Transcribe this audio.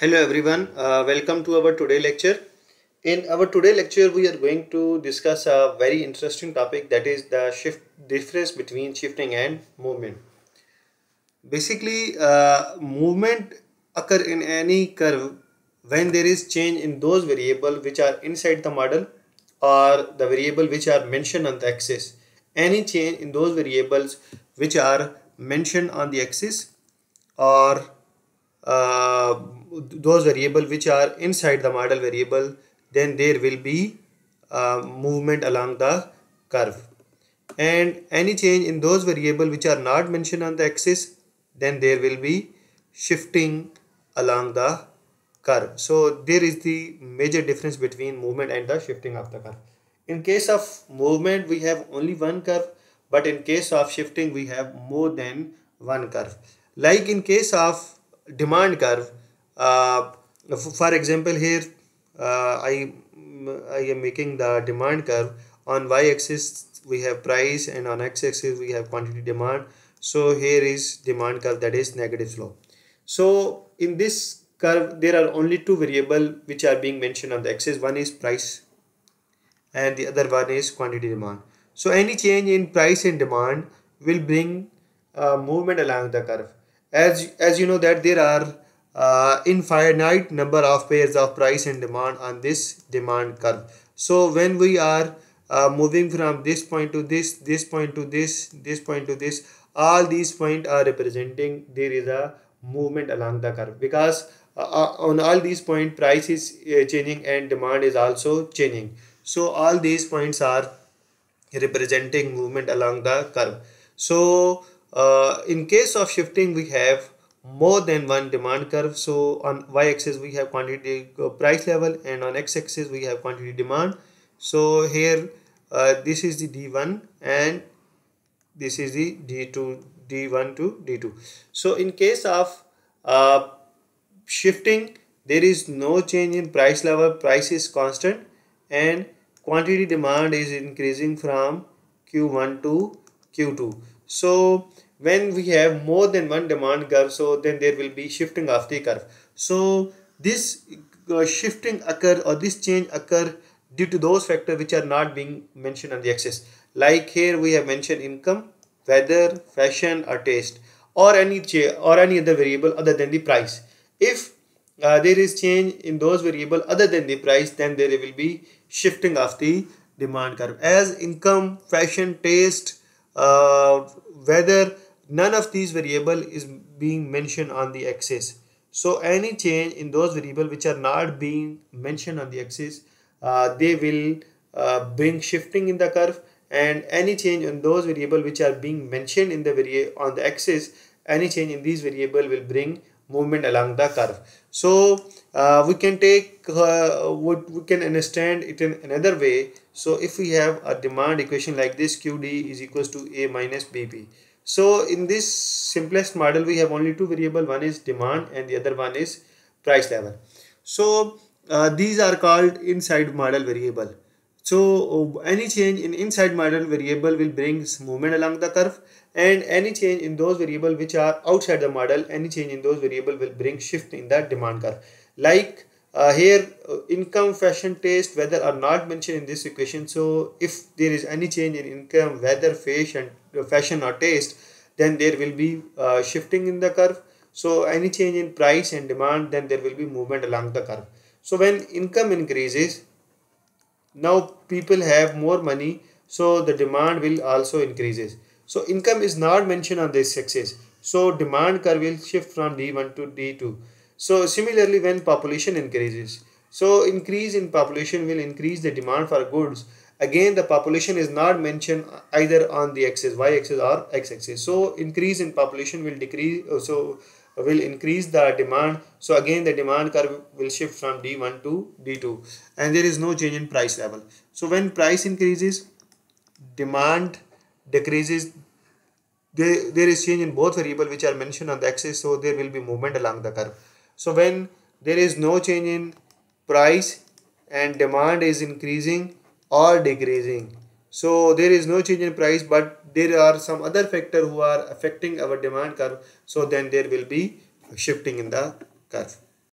Hello everyone, welcome to our today lecture. In our today lecture, we are going to discuss a very interesting topic, that is the difference between shifting and movement. Basically, movement occur in any curve when there is change in those variables which are inside the model or the variable which are mentioned on the axis. Any change in those variables which are mentioned on the axis or uh, those variables which are inside the model variable, then there will be movement along the curve. And any change in those variables which are not mentioned on the axis, then there will be shifting along the curve. So there is the major difference between movement and the shifting of the curve. In case of movement, we have only one curve, but in case of shifting, we have more than one curve. Like in case of demand curve, for example, here I am making the demand curve. On y-axis we have price and on x-axis we have quantity demand. So here is demand curve, that is negative slope. So in this curve there are only two variables which are being mentioned on the axis. One is price and the other one is quantity demand. So any change in price and demand will bring movement along the curve. As you know that there are infinite number of pairs of price and demand on this demand curve. So when we are moving from this point to this point to this point to this, all these points are representing there is a movement along the curve, because on all these points price is changing and demand is also changing. So all these points are representing movement along the curve. So in case of shifting, we have more than one demand curve. So on y-axis we have quantity price level, and on x-axis we have quantity demand. So here this is the D1 and this is the D2, D1 to D2. So in case of uh, shifting, there is no change in price level, price is constant, and quantity demand is increasing from Q1 to Q2. So when we have more than one demand curve, so then there will be shifting of the curve. So this shifting occur, or this change occur due to those factors which are not being mentioned on the axis. Like here we have mentioned income, weather, fashion or taste, or any other variable other than the price. If there is change in those variable other than the price, then there will be shifting of the demand curve. As income, fashion, taste, weather, none of these variable is being mentioned on the axis. So any change in those variable which are not being mentioned on the axis, they will bring shifting in the curve. And any change in those variable which are being mentioned in the on the axis, any change in these variable will bring movement along the curve. So we can take we can understand it in another way. So if we have a demand equation like this, QD is equals to A minus BP. So in this simplest model we have only two variable, one is demand and the other one is price level. So these are called inside model variable. So any change in inside model variable will bring movement along the curve, and any change in those variable which are outside the model, any change in those variable will bring shift in the demand curve. Like here income, fashion, taste, weather are not mentioned in this equation. So if there is any change in income, weather, fashion or taste, then there will be shifting in the curve. So any change in price and demand, then there will be movement along the curve. So when income increases, now people have more money, so the demand will also increases. So income is not mentioned on this axis, so demand curve will shift from D1 to D2. So similarly, when population increases, so increase in population will increase the demand for goods. Again, the population is not mentioned either on the axis, y-axis or x-axis. So increase in population will decrease, so will increase the demand. So again the demand curve will shift from D1 to D2, and there is no change in price level. So when price increases, demand decreases, there is change in both variable which are mentioned on the axis, so there will be movement along the curve. So when there is no change in price and demand is increasing or decreasing, so there is no change in price, but there are some other factor who are affecting our demand curve, so then there will be shifting in the curve.